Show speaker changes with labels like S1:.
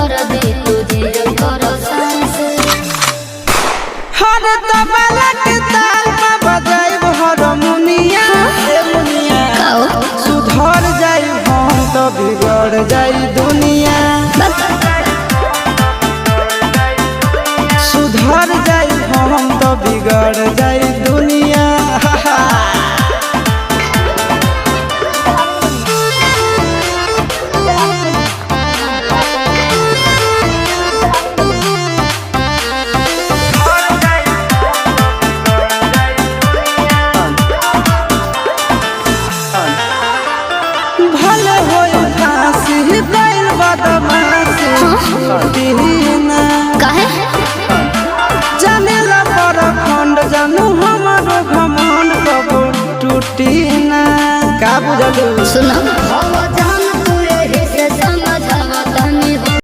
S1: कर दे तुझे करो सांस
S2: हर तबला के ताल में बजाइब हारमोनिया ए मुनिया सुधर जाई हम तो बिगड़ जाई दुनिया सुधर जाई हम तो बिगड़ जाई दुनिया भले होई फांसी गइल बदमाशी दीना
S1: काहे
S2: जाने ला पर खंड जानू हमारो घमंड कबो टूटी ना का बुझलू
S1: सुनो